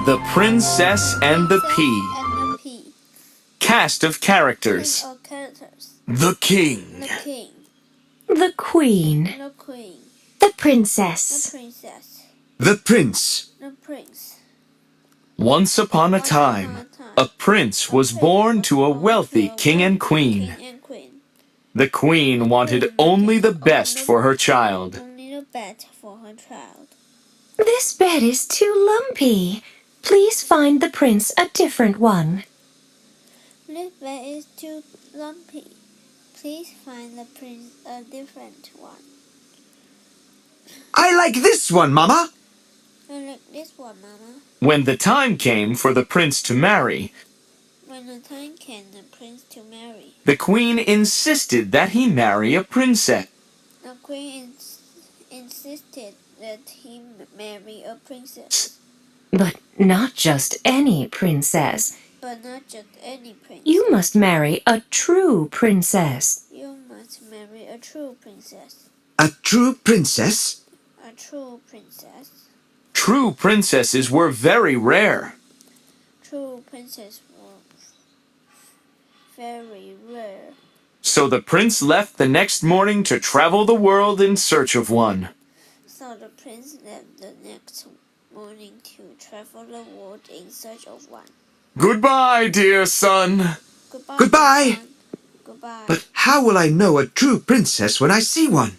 The Princess and the Pea. And the Pea. Cast of characters. Cast of characters. The King. The King. The Queen. The Queen. The Princess. The Princess. The Prince. The Prince. Once upon a time, a prince was born to a wealthy king and queen. The queen wanted only the best for her child. Only the best for her child. This bed is too lumpy. Please find the prince a different one. This bed is too lumpy. Please find the prince a different one. I like this one, Mama. I like this one, Mama. When the time came for the prince to marry, When the time came the prince to marry, the queen insisted that he marry a princess. the queen insisted that he marry a princess. But not just any princess. But not just any prince. You must marry a true princess. You must marry a true princess. A true princess? A true princess. True princesses were very rare. True princesses were very rare. So the prince left the next morning to travel the world in search of one. So the prince left the next morning to travel the world in search of one. Goodbye, dear son. Goodbye. son. Goodbye. But how will I know a true princess when I see one?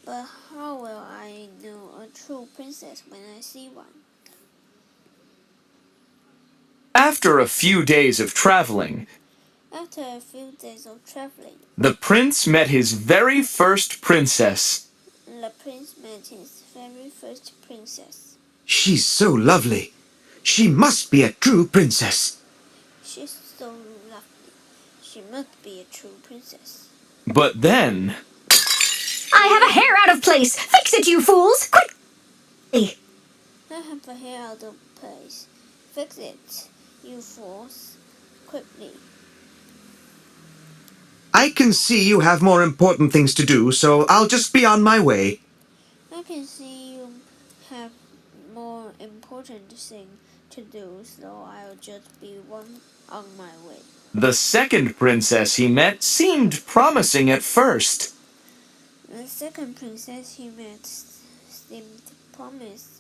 But how will I know a true princess when I see one? After a few days of traveling, After a few days of traveling, the prince met his very first princess. the prince met his very first princess. She's so lovely. She must be a true princess. She's so lovely. She must be a true princess. But then, I have a hair out of place. Fix it, you fools. Quick! I have a hair out of place. Fix it, you fools. Quickly. I can see you have more important things to do, so I'll just be on my way. I can see you have more important thing to do, so I'll just be on my way. the second princess he met seemed promising at first. The second princess he met seemed promising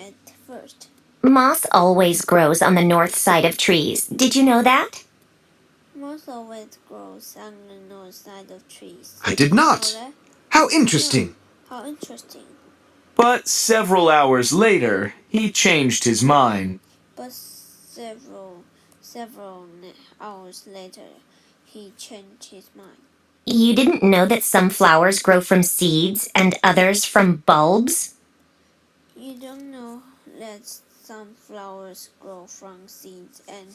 at first. Moss always grows on the north side of trees. Did you know that? Moss always grows on the north side of trees. I did not. Know that? How interesting. How interesting. But several hours later, he changed his mind. But several hours later, he changed his mind. You didn't know that some flowers grow from seeds and others from bulbs? You don't know that some flowers grow from seeds and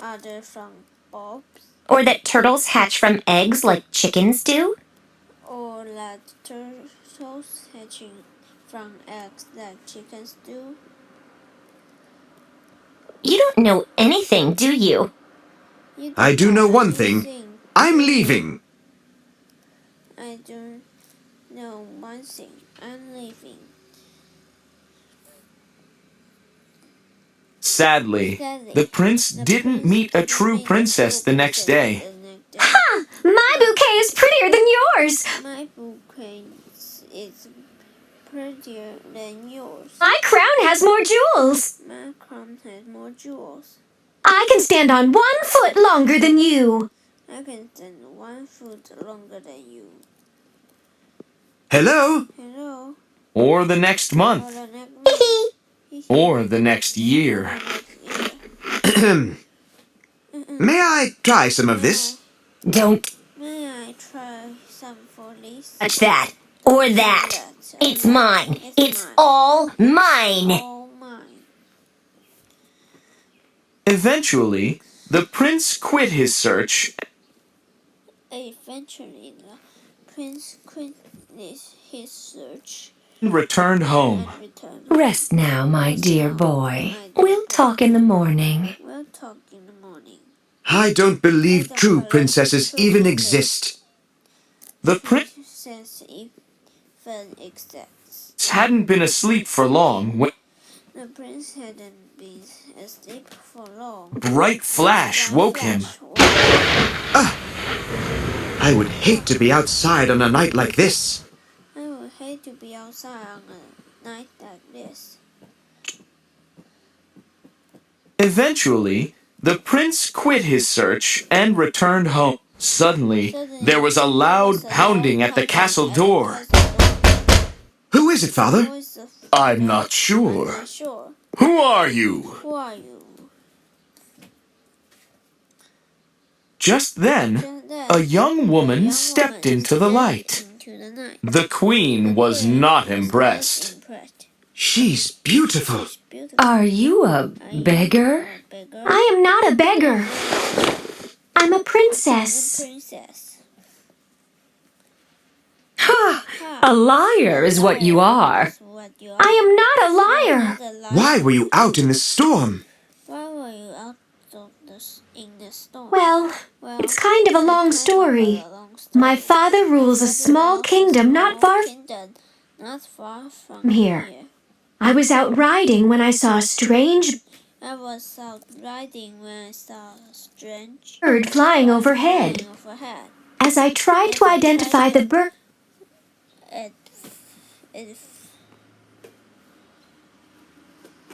others from bulbs? Or that turtles hatch from eggs like chickens do? Or that turtles hatching from eggs like chickens do? You don't know anything, do you? You don't I do know one anything. thing. I'm leaving. I do know one thing. I'm leaving. Sadly, the prince didn't meet a true princess the next day. Ha! My bouquet is prettier than yours! My bouquet is prettier than yours. My crown has more jewels! My crown has more jewels. I can stand on 1 foot longer than you! I can stand 1 foot longer than you. Hello? Hello? Or the next Or month. the next month. Or the next year. May I try some of this? Don't May I try some for this? touch that or that. It's mine. It's all mine. All mine. Eventually, the prince quit his search Eventually, the prince quit his search and returned home. and returned. Rest now, my dear boy. We'll talk in the morning. We'll talk in the morning. I don't believe true princesses even exist. The prince Princess even exists. hadn't been asleep for long when The The prince hadn't been asleep for long. A bright flash woke him. I would hate to be outside on a night like this. I would hate to be outside on a night like this. Eventually, the prince quit his search and returned home. Suddenly, there was a loud pounding at the castle door. Who is it, Father? I'm not sure. Who are you? Who are you? Just then, a young woman stepped into the light. The queen was not impressed. She's beautiful. Are you a beggar? I am not a beggar. I'm a princess. Ha! A liar is what you are. I am not a liar. Why were you out in the storm? Why were you out in the storm? Well, it's kind of a long story. My father rules a small kingdom not far from here. I was out riding when I saw a strange bird flying overhead. As I tried to identify the bird,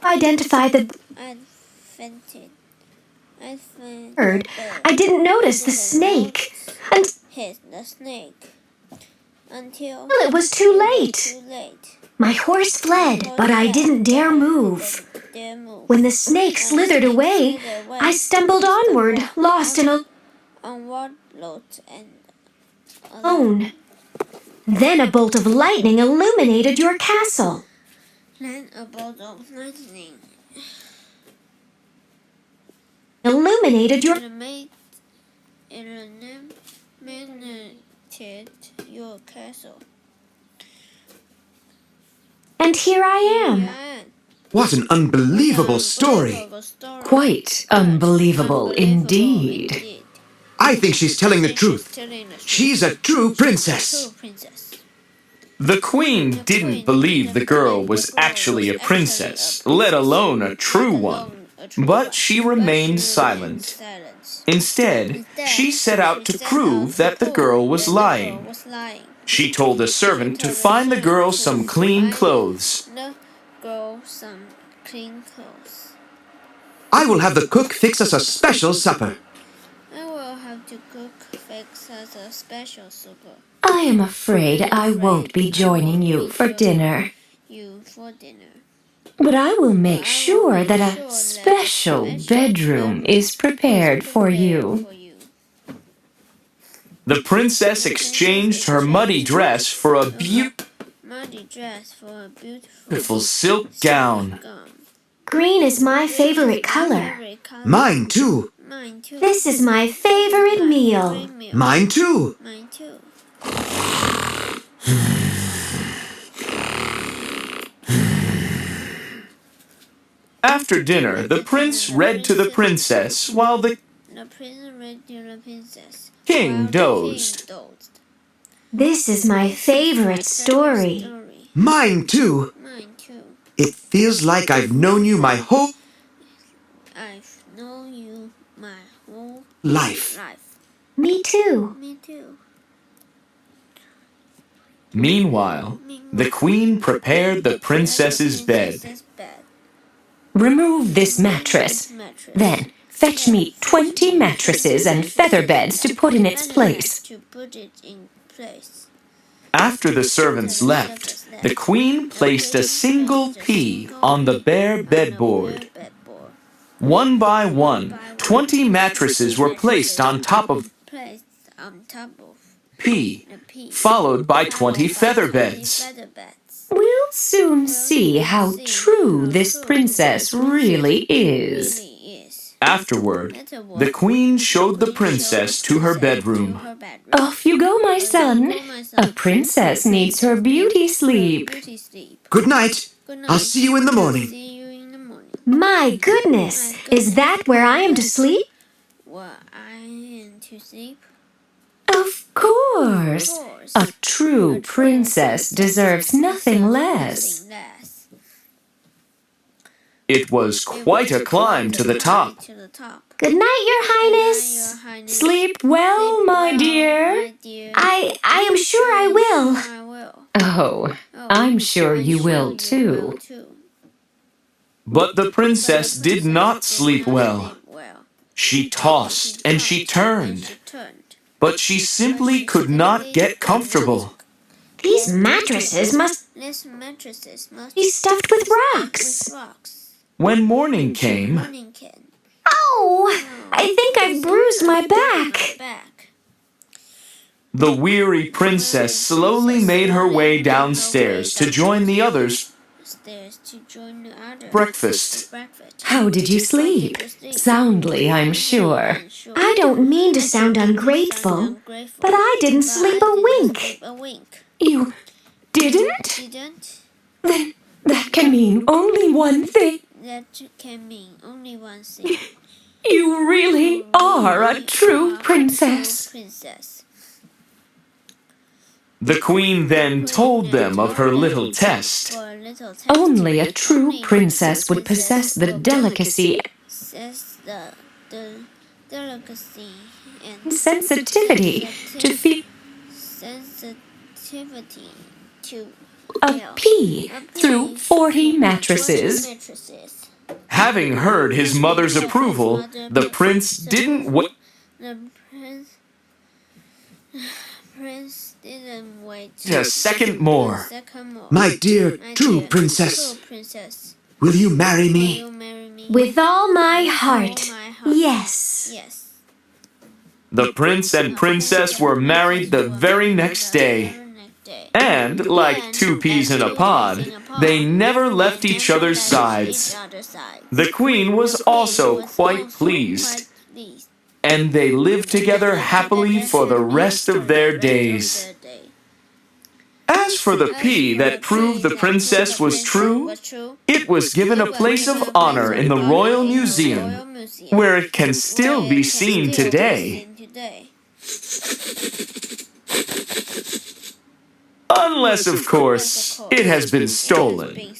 I didn't notice the snake until it was too late. My horse fled, but I didn't dare move. When the snake slithered away, I stumbled onward, lost and alone. Then a bolt of lightning illuminated your castle. Illuminated your castle. And here I am. What an unbelievable story. Quite unbelievable indeed. I think she's telling the truth. She's a true princess. The queen didn't believe the girl was actually a princess, let alone a true one. But she remained silent. Instead, she set out to prove that the girl was lying. She told a servant to find the girl some clean clothes. I will have the cook fix us a special supper. I am afraid I won't be joining you for dinner. But I will make sure that a special bedroom is prepared for you. The princess exchanged her muddy dress for a beautiful silk gown. Green is my favorite color. Mine too. This is my favorite meal. Mine too. After dinner, the prince read to the princess while the king dozed. This is my favorite story. Mine too. It feels like I've known you my whole life. Me too. Meanwhile, the queen prepared the princess's bed. Remove this mattress. Then, fetch me 20 mattresses and feather beds to put in its place. After the servants left, the queen placed a single pea on the bare bedboard. One by one, 20 mattresses were placed on top of pea, followed by 20 feather beds. We'll soon see how true this princess really is. Afterward, the queen showed the princess to her bedroom. Off you go, my son. A princess needs her beauty sleep. Good night. I'll see you in the morning. My goodness, is that where I am to sleep? Of course. A true princess deserves nothing less. It was quite a climb to the top. Good night, Your Highness. Sleep well, my dear. I am sure I will. Oh, I'm sure you will too. But the princess did not sleep well. She tossed and she turned, but she simply could not get comfortable. These mattresses must be stuffed with rocks. When morning came, Oh, I think I've bruised my back. the weary princess slowly made her way downstairs to join the others breakfast. How did you sleep? Soundly, I'm sure. I don't mean to sound ungrateful, but I didn't sleep a wink. You didn't? Then that can mean only one thing. You really are a true princess. The queen then told them of her little test. Only a true princess would possess the delicacy and sensitivity to feel a pea through 40 mattresses. Having heard his mother's approval, the prince didn't wait a second more. My dear, true princess, will you marry me? With all my heart, yes. The prince and princess were married the very next day. And, like two peas in a pod, they never left each other's sides. The queen was also quite pleased, and they lived together happily for the rest of their days. As for the pea that proved the princess was true, it was given a place of honor in the Royal Museum, where it can still be seen today. Unless, of course, it has been stolen.